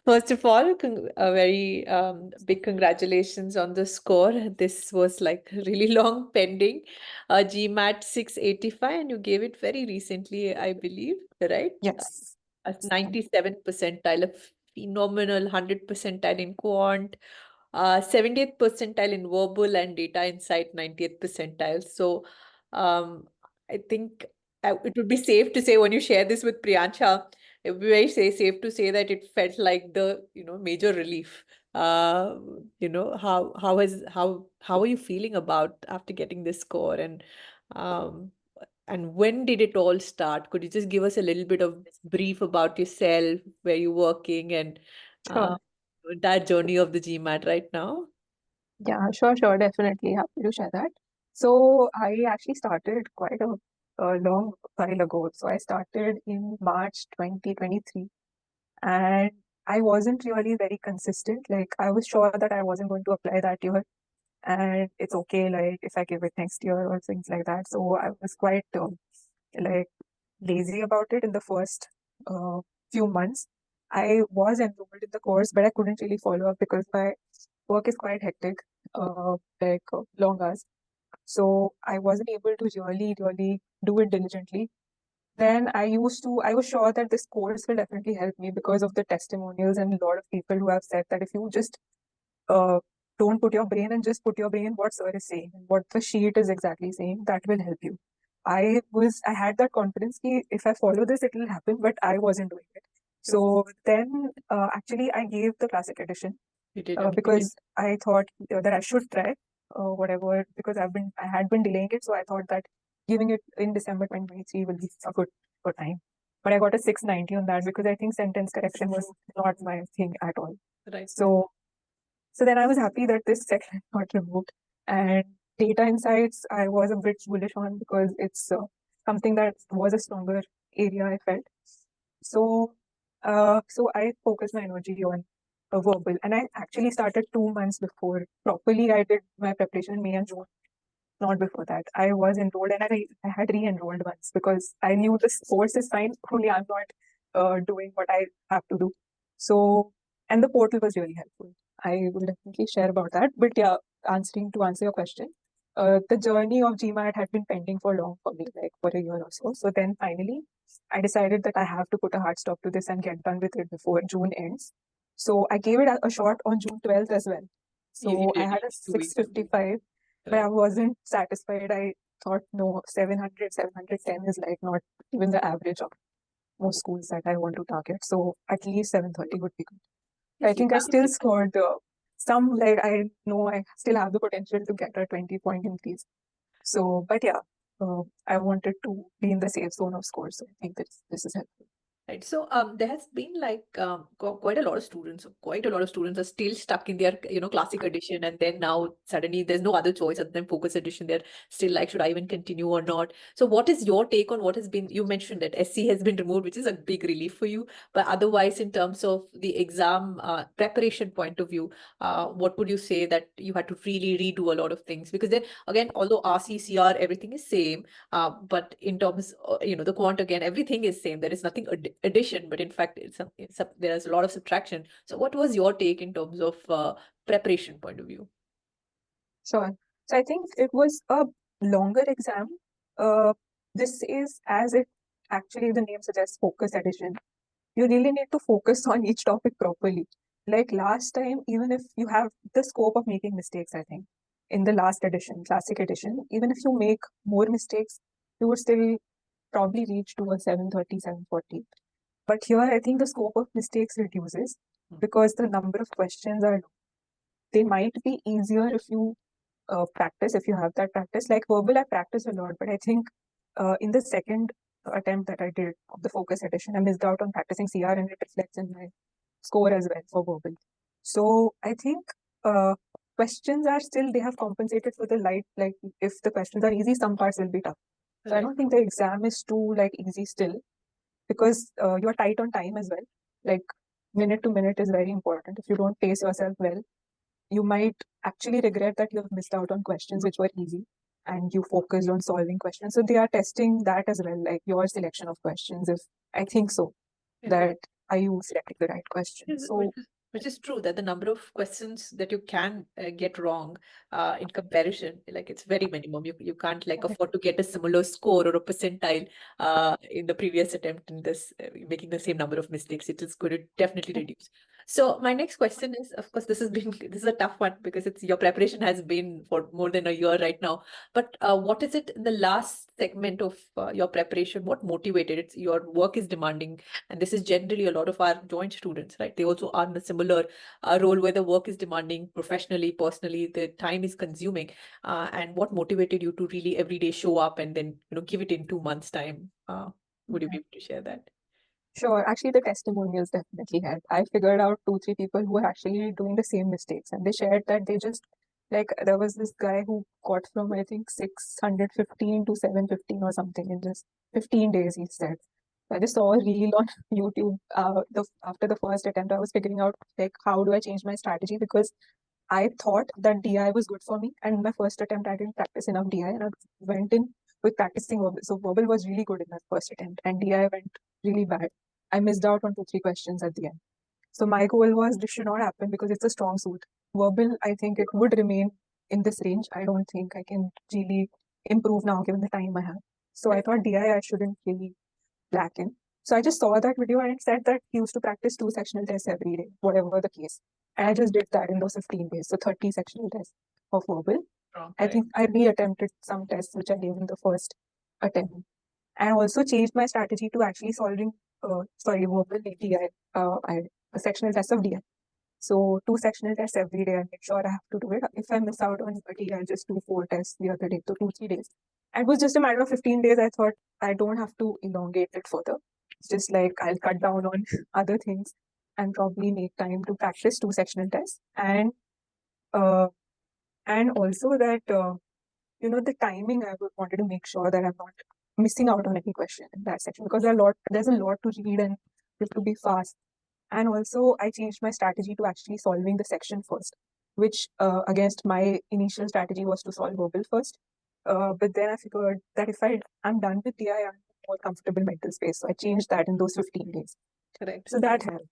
First of all, a very big congratulations on the score. This was like really long pending. GMAT 685, and you gave it very recently, I believe, right? Yes. A 97 percentile, a phenomenal 100 percentile in quant, 70th percentile in verbal, and data insight 90th percentile. So um, I think it would be safe to say when you share this with Priyancha, it would be very safe to say that it felt like the major relief. How are you feeling about after getting this score, um, and when did it all start? Could you just give us a little bit of brief about yourself, where you're working, and uh, Sure. that journey of the GMAT right now? Yeah, sure, definitely happy to share that. So I actually started quite a long while ago. So I started in March 2023, and I wasn't really very consistent. Like I was sure that I wasn't going to apply that year, and it's okay, like if I give it next year or things like that. So I was quite like lazy about it in the first uh, few months. I was enrolled in the course, but I couldn't really follow up because my work is quite hectic, long hours. So I wasn't able to really do it diligently. Then I was sure that this course will definitely help me because of the testimonials and a lot of people who have said that if you just uh, don't put your brain and just put your brain in what sir is saying and what the sheet is exactly saying, that will help you. I had that confidence that if I follow this, it will happen, but I wasn't doing it. So then actually I gave the classic edition You did, okay. because I thought that I should try whatever, because I had been delaying it. So I thought that giving it in December 2023 will be a good time. But I got a 690 on that because I think sentence correction was not my thing at all. Right. So then I was happy that this section got removed. And data insights, I was a bit bullish on because it's something that was a stronger area, I felt. So I focused my energy on verbal, and I actually started 2 months before. Properly, I did my preparation in May and June, not before that. I was enrolled, and I had re-enrolled once because I knew this course is fine. Only I'm not doing what I have to do. So, and the portal was really helpful. I will definitely share about that. But yeah, to answer your question, the journey of GMAT had been pending for long for me, like for a year or so. So then finally, I decided that I have to put a hard stop to this and get done with it before June ends. So I gave it a shot on June 12th as well. So I had a 655, but I wasn't satisfied. I thought, no, 710 is like not even the average of most schools that I want to target. So at least 730 would be good. I think I still scored some, like I know I still have the potential to get a 20-point increase. So, but yeah, I wanted to be in the safe zone of scores. So I think that this is helpful. Right. So there has been like quite a lot of students, are still stuck in their classic edition, and then now suddenly there's no other choice other than focus edition. They're still like, should I even continue or not? So what is your take on what has been? You mentioned that SC has been removed, which is a big relief for you. But otherwise, in terms of the exam preparation point of view, what would you say that you had to really redo a lot of things? Because then again, although RCCR everything is same, but in terms, the quant again, everything is same. There is nothing addition, but in fact, there's a lot of subtraction. So, what was your take in terms of preparation point of view? Sure. So I think it was a longer exam. This is, as it actually the name suggests, focus edition. You really need to focus on each topic properly. Like last time, even if you have the scope of making mistakes, I think in the last edition, classic edition, even if you make more mistakes, you would still probably reach to a 730, 740. But here, I think the scope of mistakes reduces because the number of questions are low. They might be easier if you practice, if you have that practice. Like verbal, I practice a lot, but I think in the second attempt that I did of the focus edition, I missed out on practicing CR, and it reflects in my score as well for verbal. So I think questions are still, they have compensated for the light. Like if the questions are easy, some parts will be tough. So I don't think the exam is too like easy still, because you're tight on time as well. Like minute to minute is very important. If you don't pace yourself well, you might actually regret that you have missed out on questions which were easy and you focused on solving questions. So they are testing that as well, like your selection of questions. If I think so, that are you selecting the right question? So Which is true that the number of questions that you can get wrong in comparison, like it's very minimum. You can't like afford to get a similar score or a percentile in the previous attempt in this making the same number of mistakes. It is going to definitely reduce. So my next question is, of course, this is a tough one because it's your preparation has been for more than a year right now. But what is it in the last segment of your preparation? What motivated it? Your work is demanding, and this is generally a lot of our joint students, right? They also are in a similar role where the work is demanding professionally, personally, the time is consuming. And what motivated you to really every day show up and then give it in 2 months' time? Would you be able to share that? sure, actually the testimonials definitely helped. I figured out 2, 3 people who were actually doing the same mistakes, and they shared that they just like there was this guy who got from I think 615 to 715 or something in just 15 days, he said. I just saw a reel on YouTube. After the first attempt, I was figuring out like how do I change my strategy, because I thought that DI was good for me, and in my first attempt I didn't practice enough DI, and I went in with practicing verbal. So verbal was really good in my first attempt, and DI went really bad. I missed out on 2, 3 questions at the end. So my goal was this should not happen because it's a strong suit. Verbal, I think it would remain in this range. I don't think I can really improve now given the time I have. So I thought DI I shouldn't really lack in. So I just saw that video and it said that he used to practice 2 sectional tests every day, whatever the case. And I just did that in those 15 days. So 30 sectional tests of verbal. I think I re-attempted some tests which I gave in the first attempt. And also changed my strategy to actually solving, verbal DI, a sectional test of DI. So 2 sectional tests every day. I make sure I have to do it. If I miss out on a DI, I'll just do 4 tests the other day, so 2, 3 days. And it was just a matter of 15 days. I thought I don't have to elongate it further. It's just like I'll cut down on other things and probably make time to practice 2 sectional tests. Uh, and also that the timing, I wanted to make sure that I'm not missing out on any question in that section, because there's a lot to read and you have to be fast. And also I changed my strategy to actually solving the section first, which against my initial strategy was to solve verbal first. But then I figured that if I'm done with DI, I'm more comfortable mental space. So I changed that in those 15 days. Correct. So that helped.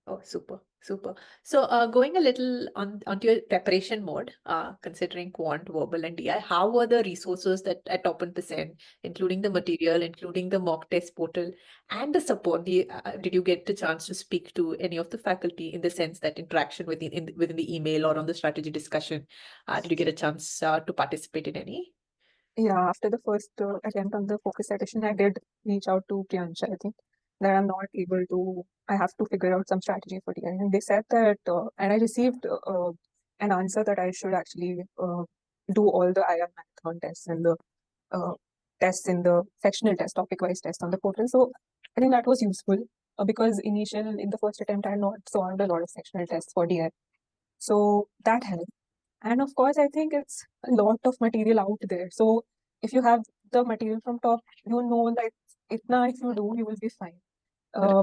Oh, super, super. So, going a little onto your preparation mode, considering quant, verbal, and DI, how were the resources that at Top 1%, including the material, including the mock test portal, and the support? Did you get the chance to speak to any of the faculty in the sense that interaction within the email or on the strategy discussion? Did you get a chance to participate in any? Yeah, after the first attempt on the focus edition, I did reach out to Priyansha, I think, that I'm not able to, I have to figure out some strategy for DI. And they said that, and I received an answer that I should actually do all the IR marathon tests and the uh, tests in the sectional test, topic-wise test on the portal. So I think that was useful because in the first attempt, I had not solved a lot of sectional tests for DI. So that helped. And of course, I think it's a lot of material out there. So if you have the material from top, that itna if you do, you will be fine.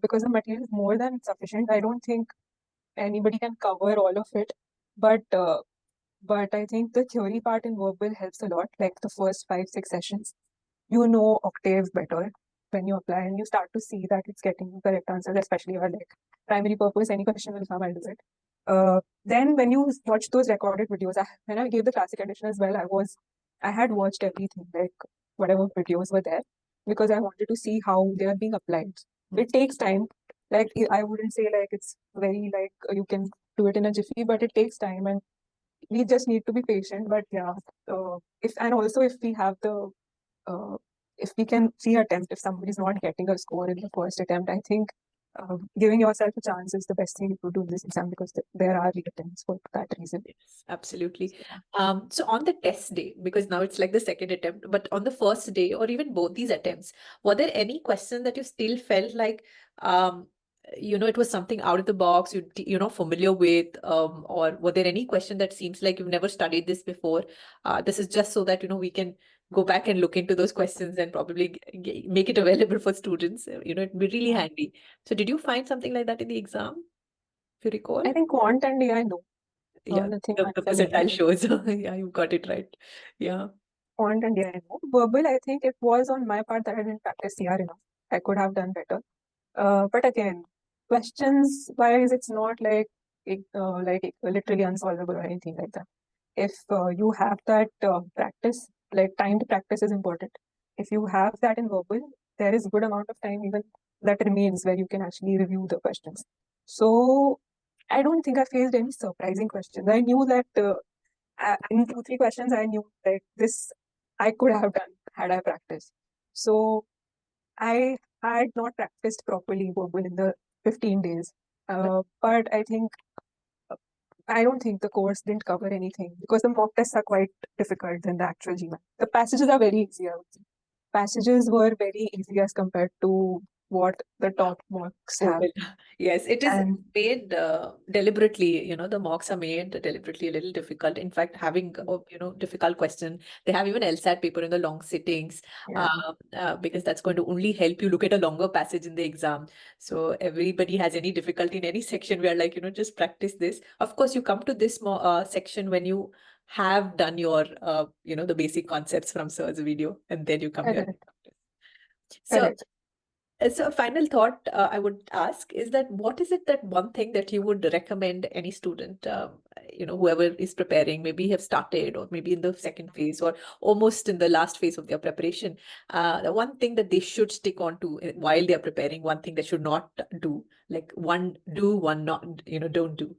Because the material is more than sufficient. I don't think anybody can cover all of it. But I think the theory part in verbal helps a lot, like the first 5, 6 sessions. You know octave better when you apply and you start to see that it's getting the correct answers, especially if like primary purpose, any question will come, I'll do it. Then when you watch those recorded videos, when I gave the classic edition as well, I had watched everything, like whatever videos were there, because I wanted to see how they are being applied. It takes time. Like I wouldn't say like it's very like you can do it in a jiffy, but it takes time and we just need to be patient. But yeah, if we have the uh, if we can re-attempt if somebody's not getting a score in the first attempt, I think giving yourself a chance is the best thing you could do in this exam, because there are re-attempts for that reason. Yes, absolutely. So on the test day, because now it's like the second attempt, but on the first day or even both these attempts, were there any questions that you still felt like, it was something out of the box you're not familiar with, or were there any question that seems like you've never studied this before? This is just so that, we can go back and look into those questions and probably make it available for students. It'd be really handy. So did you find something like that in the exam, if you recall? I think quant and AI, no. Yeah, Nothing the unfamiliar. percentile shows. Yeah, you got it right. Yeah. Quant and AI, no. Verbal, I think it was on my part that I didn't practice CR enough. I could have done better. But again, questions wise, it's not like literally unsolvable or anything like that. If you have that practice, like timed practice is important. If you have that in verbal, there is good amount of time even that remains where you can actually review the questions. So I don't think I faced any surprising questions. I knew that in 2-3 questions, I knew that this I could have done had I practiced. So I had not practiced properly verbal in the 15 days. But I don't think the course didn't cover anything because the mock tests are quite difficult than the actual GMAT. The passages are very easy, I would say. Passages were very easy as compared to what the top mocks have. Yes, it is And made deliberately, the mocks are made deliberately a little difficult. In fact, having, difficult question, they have even LSAT paper in the long sittings, yeah, because that's going to only help you look at a longer passage in the exam. So everybody has any difficulty in any section, we are like, just practice this. Of course, you come to this section when you have done your, the basic concepts from sir's video, and then you come here. correct, So, correct. so a final thought I would ask is that what is it that one thing that you would recommend any student, whoever is preparing, maybe have started or maybe in the second phase or almost in the last phase of their preparation, the one thing that they should stick on to while they are preparing, one thing they should not do, like one do, one not, don't do.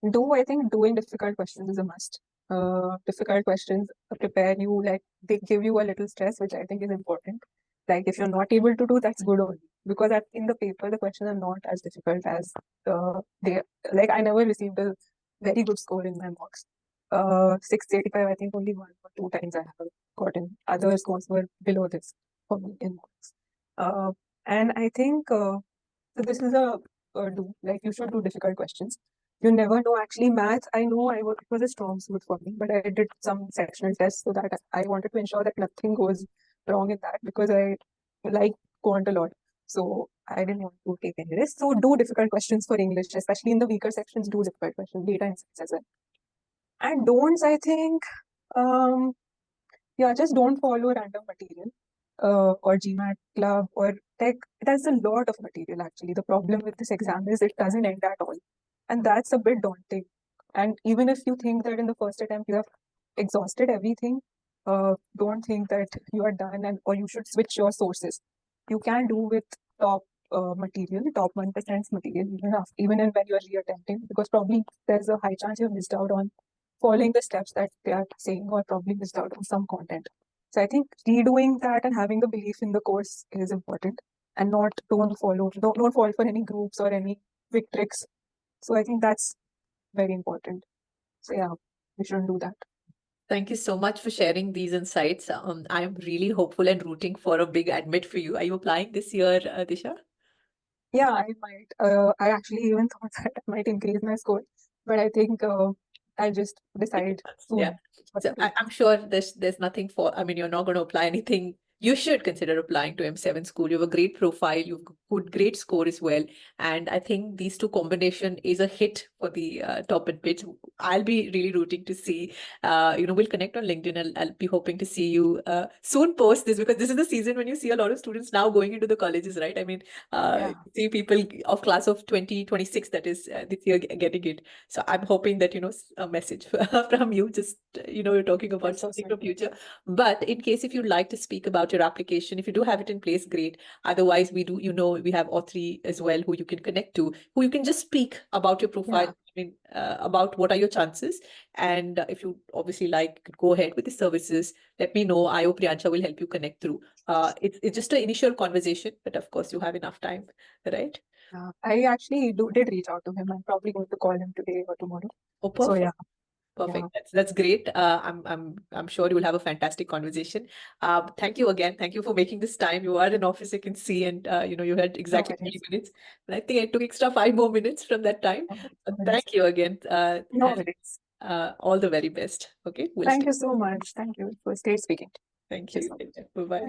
I think doing difficult questions is a must. Difficult questions prepare you, like they give you a little stress, which I think is important. Like if you're not able to do, that's good only. Because in the paper, the questions are not as difficult as they, like I never received a very good score in my mocks. 685, I think only 1 or 2 times I have gotten. Other scores were below this for me in mocks. And I think so this is like you should do difficult questions. You never know. Actually, maths, I know it was a strong suit for me, but I did some sectional tests so that I wanted to ensure that nothing goes wrong in that because I like quant a lot. So I didn't want to take any risk. So do difficult questions for English, especially in the weaker sections, do difficult questions, data insights as well. And don'ts, I think, um, yeah, just don't follow random material or GMAT club or tech. It has a lot of material actually. The problem with this exam is it doesn't end at all. And that's a bit daunting. And even if you think that in the first attempt you have exhausted everything, don't think that you are done and or you should switch your sources. You can do with top material, top 1% material, even when you are reattempting, because probably there's a high chance you have missed out on following the steps that they are saying or probably missed out on some content. So I think redoing that and having the belief in the course is important and don't fall for any groups or any quick tricks. So I think that's very important. So yeah, we shouldn't do that. Thank you so much for sharing these insights. I am really hopeful and rooting for a big admit for you. Are you applying this year, Disha? Yeah, I might. I actually even thought that I might increase my score, but I think I'll just decide Yeah. soon what So to do. I'm sure there's nothing for, I mean, you're not going to apply anything. You should consider applying to M7 school. You have a great profile, you've good, great score as well. And I think these two combination is a hit for the top and pitch. I'll be really rooting to see, we'll connect on LinkedIn and I'll be hoping to see you soon post this because this is the season when you see a lot of students now going into the colleges, right? I mean, Yeah, see people of class of 2026 that is this year getting it. So I'm hoping that, a message from you, just, you're talking about that's so something sweet. for future. But in case if you'd like to speak about your application, if you do have it in place, great. Otherwise, we do, we have authority as well who you can connect to, who you can just speak about your profile. Yeah. I mean, about what are your chances. And if you obviously like, go ahead with the services, let me know. I hope Priyancha will help you connect through. It's just an initial conversation, but of course you have enough time, right? I actually did reach out to him. I'm probably going to call him today or tomorrow. Oh, So perfect. yeah, yeah, Perfect. That's great. I'm sure you will have a fantastic conversation. Thank you again. Thank you for making this time. You are in office, I can see, and you had no exactly 20 worries. minutes. And I think I took extra 5 more minutes from that time. No worries. Thank you again. No And worries. all the very best. Okay, we'll Thank stay. you so much. Thank you. It was great speaking. Thank Thank you you. so much. Bye bye.